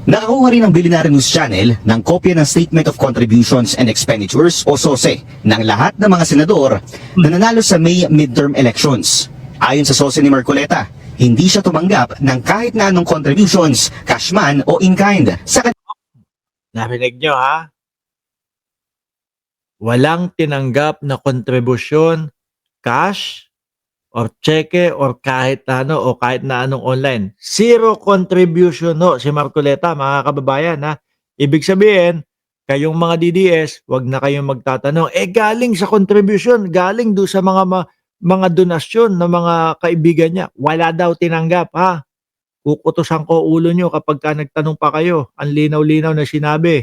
Nakakuha rin ng Billionaire News Channel ng kopya ng Statement of Contributions and Expenditures o SOSE ng lahat ng mga senador na nanalo sa May midterm elections. Ayon sa SOSE ni Marcoleta, hindi siya tumanggap ng kahit na anong contributions, cash man o in-kind sa Narinig nyo ha? Walang tinanggap na kontribusyon, cash, or cheque, or kahit ano, o kahit na anong online. Zero contribution no, si Marcoleta, mga kababayan ha. Ibig sabihin, kayong mga DDS, wag na kayong magtatanong, galing sa contribution, galing do sa mga donasyon ng mga kaibigan niya. Wala daw tinanggap ha. Kukutusan ko ulo nyo kapag ka nagtanong pa kayo. Ang linaw-linaw na sinabi.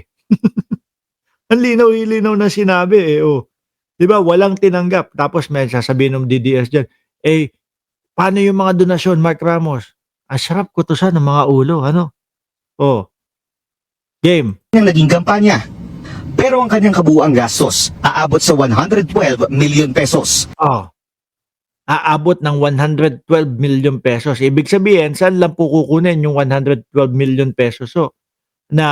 Ang linaw-linaw na sinabi oh. 'Di ba? Walang tinanggap. Tapos may sasabihin ng DDS diyan, paano yung mga donasyon, Mark Ramos? Ang sarap kutusan ng mga ulo, ano? Oh, game. naging kampanya. Pero ang kanyang kabuuang gastos aabot sa 112 million pesos. Oh, aabot ng 112 million pesos. Ibig sabihin, saan lang po kukunin yung 112 million pesos na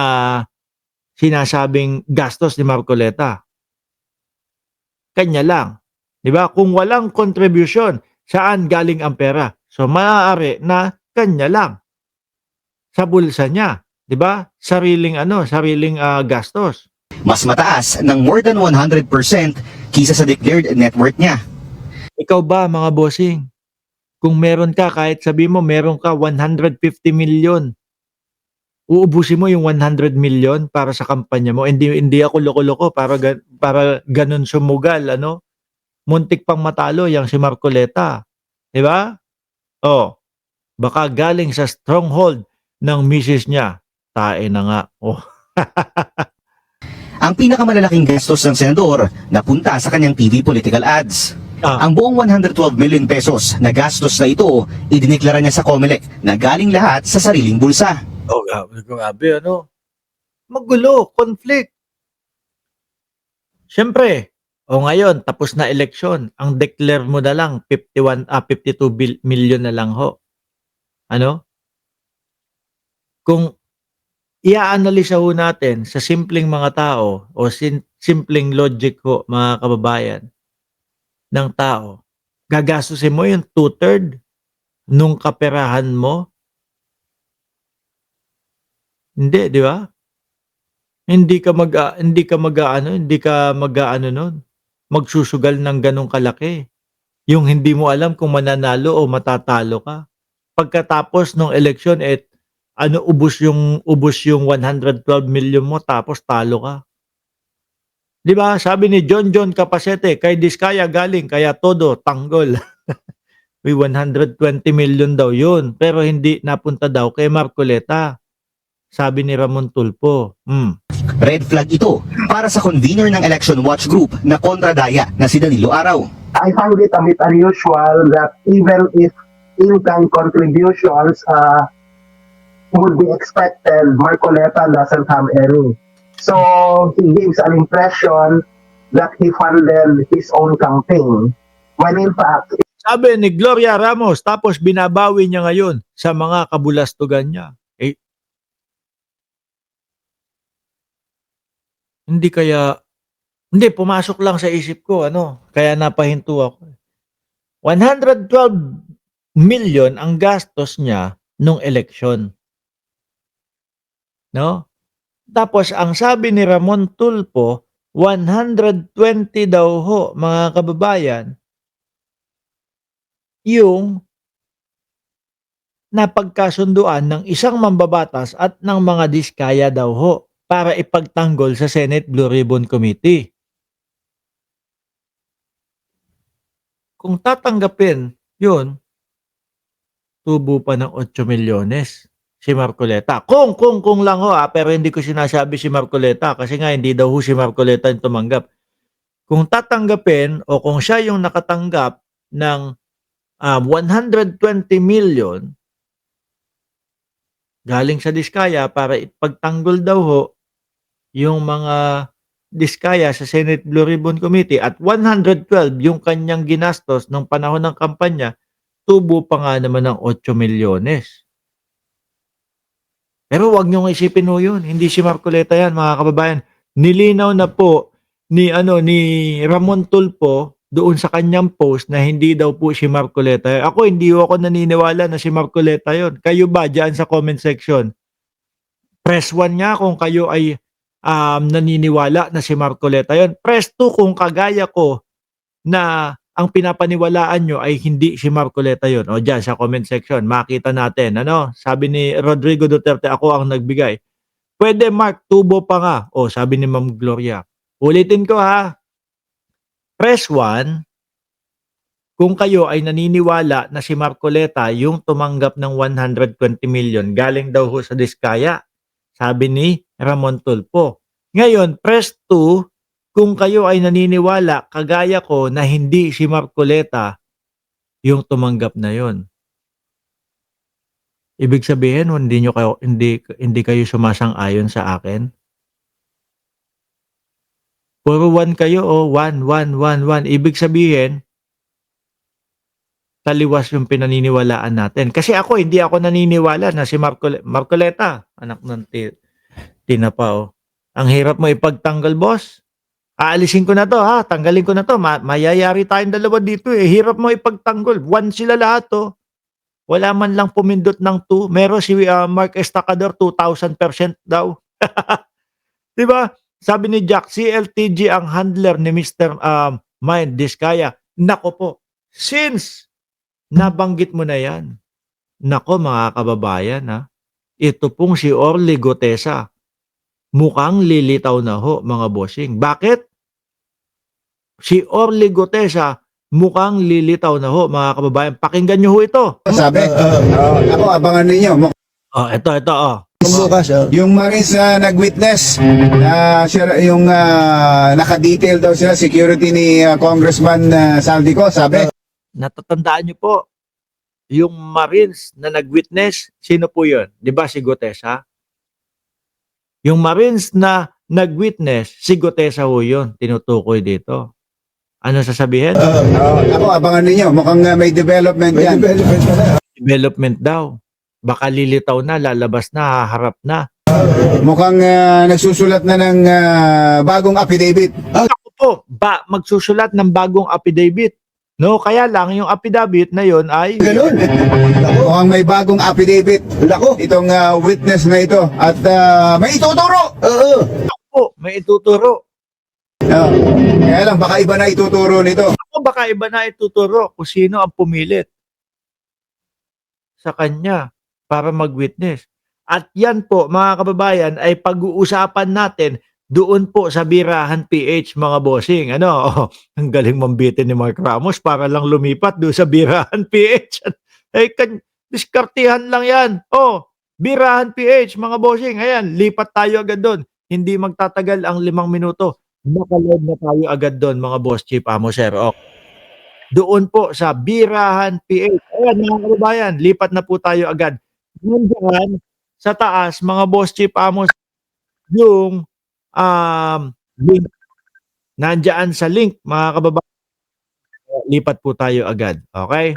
sinasabing gastos ni Marcoleta? Kanya lang. 'Di ba? Kung walang contribution, saan galing ang pera? So maaari na kanya lang. Sa bulsa niya, 'di ba? Sariling gastos. Mas mataas ng more than 100% kisa sa declared net worth niya. Ikaw ba, mga bossing? Kung meron ka, kahit sabi mo meron ka 150 million, uubusin mo yung 100 million para sa kampanya mo. Hindi ako loko-loko para ganun sumugal, ano? Muntik pang matalo yang si Marcoleta. 'Di ba? Oh, baka galing sa stronghold ng misis niya. Tae na nga. Oh. Ang pinakamalalaking gastos ng senador napunta sa kanyang TV political ads. Ah. Ang buong 112 million pesos na gastos na ito, idineklara niya sa COMELEC na galing lahat sa sariling bulsa. Oh, grabe, ano? Magulo, conflict. Siyempre, ngayon, tapos na eleksyon. Ang declare mo na lang, 52 million na lang ho. Ano? Kung i-analisa ho natin sa simpleng mga tao o simpleng logic ho, mga kababayan, ng tao, gagastusin mo yung 2/3 nung kaperahan mo? Hindi, di ba? Hindi ka mag-aano nun, magsusugal ng ganong kalaki. Yung hindi mo alam kung mananalo o matatalo ka. Pagkatapos ng eleksyon, ubos yung 112 million mo tapos talo ka. 'Di ba? Sabi ni John Capacete, kay Diskaya galing, kaya todo tanggol. May 120 million daw yun, pero hindi napunta daw kay Marcoleta. Sabi ni Ramon Tulfo. Red flag ito para sa convener ng Election Watch Group na kontradaya na si Danilo Araw. I found it a bit unusual that even if in-kind contributions would be expected, Marcoleta doesn't have any. So he gives an impression that he funded his own campaign, when in fact, Sabi ni Gloria Ramos, tapos binabawi niya ngayon sa mga kabulastugan niya. Hindi, pumasok lang sa isip ko, kaya napahinto ako. 112 million ang gastos niya nung eleksyon. No? Tapos, ang sabi ni Ramon Tulfo, 120 daw ho, mga kababayan, yung napagkasunduan ng isang mambabatas at ng mga diskaya daw ho para ipagtanggol sa Senate Blue Ribbon Committee. Kung tatanggapin yun, tubo pa ng 8 milyones si Marcoleta. Kung lang ho, pero hindi ko sinasabi si Marcoleta kasi nga hindi daw ho si Marcoleta yung tumanggap. Kung tatanggapin o kung siya yung nakatanggap ng 120 million galing sa diskaya para ipagtanggol daw ho yung mga diskaya sa Senate Blue Ribbon Committee at 112 yung kanyang ginastos nung panahon ng kampanya, tubo pa nga naman ng 8 milyones. Pero wag niyong isipin ho yun. Hindi si Marcoleta yan, mga kababayan. Nilinaw na po ni Ramon Tulfo doon sa kanyang post na hindi daw po si Marcoleta yun. Ako, hindi ako naniniwala na si Marcoleta yun. Kayo ba dyan sa comment section? Press 1 nga kung kayo ay naniniwala na si Marcoleta yun. Press 2 kung kagaya ko na ang pinapaniwalaan nyo ay hindi si Marcoleta yun. O dyan sa comment section, makita natin. Ano? Sabi ni Rodrigo Duterte, ako ang nagbigay. Pwede Mark, tubo pa nga. O sabi ni Ma'am Gloria. Ulitin ko ha. Press 1 kung kayo ay naniniwala na si Marcoleta yung tumanggap ng 120 million galing daw ho sa Diskaya. Sabi ni Ramon Tulfo. Ngayon, press 2 kung kayo ay naniniwala, kagaya ko, na hindi si Marcoleta yung tumanggap na yon. Ibig sabihin, hindi kayo sumasang-ayon sa akin. Puro 1 kayo, 1, 1, 1, 1. Ibig sabihin, taliwas yung pinaniniwalaan natin. Kasi ako, hindi ako naniniwala na si Marcoleta, anak ng tinapa. Ang hirap mo ipagtanggal, boss. Aalisin ko na to ha, tanggalin ko na to. Mayayari tayong dalawa dito eh. Hirap mo ipagtanggol. 1 sila lahat to. Wala man lang pumindot ng 2. Meron si Mark Estacador 2,000% daw. 'Di ba? Sabi ni Jack, CLTG ang handler ni Mr. Mind Diskaya. Nako po. Since nabanggit mo na 'yan. Nako mga kababayan ha. Ito pong si Orly Gotesa. Mukhang lilitaw na ho, mga bossing. Bakit? Si Orly Gotesa, mukhang lilitaw na ho, mga kababayan. Pakinggan nyo ho ito. Sabi, ako, abangan ninyo. Oh, ito. Bukas, yung Marines na nag-witness, yung naka-detail daw sila, security ni Congressman Saldico, sabi. Natatandaan nyo po, yung Marines na nag-witness, sino po yun? Di ba si Gotesa? Yung Marines na nag-witness, si Gotesa ho yun, tinutukoy dito. Ano sasabihin? Ako, abangan ninyo. Mukhang may development yan. Development daw. Baka lilitaw na, lalabas na, haharap na. Mukhang nagsusulat na ng bagong affidavit. Ako po, magsusulat ng bagong affidavit. No, kaya lang yung affidavit na yon ay Ganun. Mukhang may bagong affidavit. Itong witness na ito. At may ituturo. po, may ituturo. Kaya lang, baka iba na ituturo nito. Ako baka iba na ituturo kung sino ang pumilit sa kanya para mag-witness. At yan po, mga kababayan, ay pag-uusapan natin doon po sa Birahan PH, mga bossing. Ano? Ang galing mambitin ni Mark Ramos para lang lumipat doon sa Birahan PH. Diskartihan lang yan. Birahan PH, mga bossing. Ayan, lipat tayo agad doon. Hindi magtatagal ang 5 minuto. Nakaload na tayo agad doon, mga boss chief, sir. Doon po sa Birahan PH. Ayan, mga kababayan, lipat na po tayo agad. Nandiyan sa taas, mga boss chief, yung link. Nandiyan sa link, mga kababayan. Lipat po tayo agad. Okay?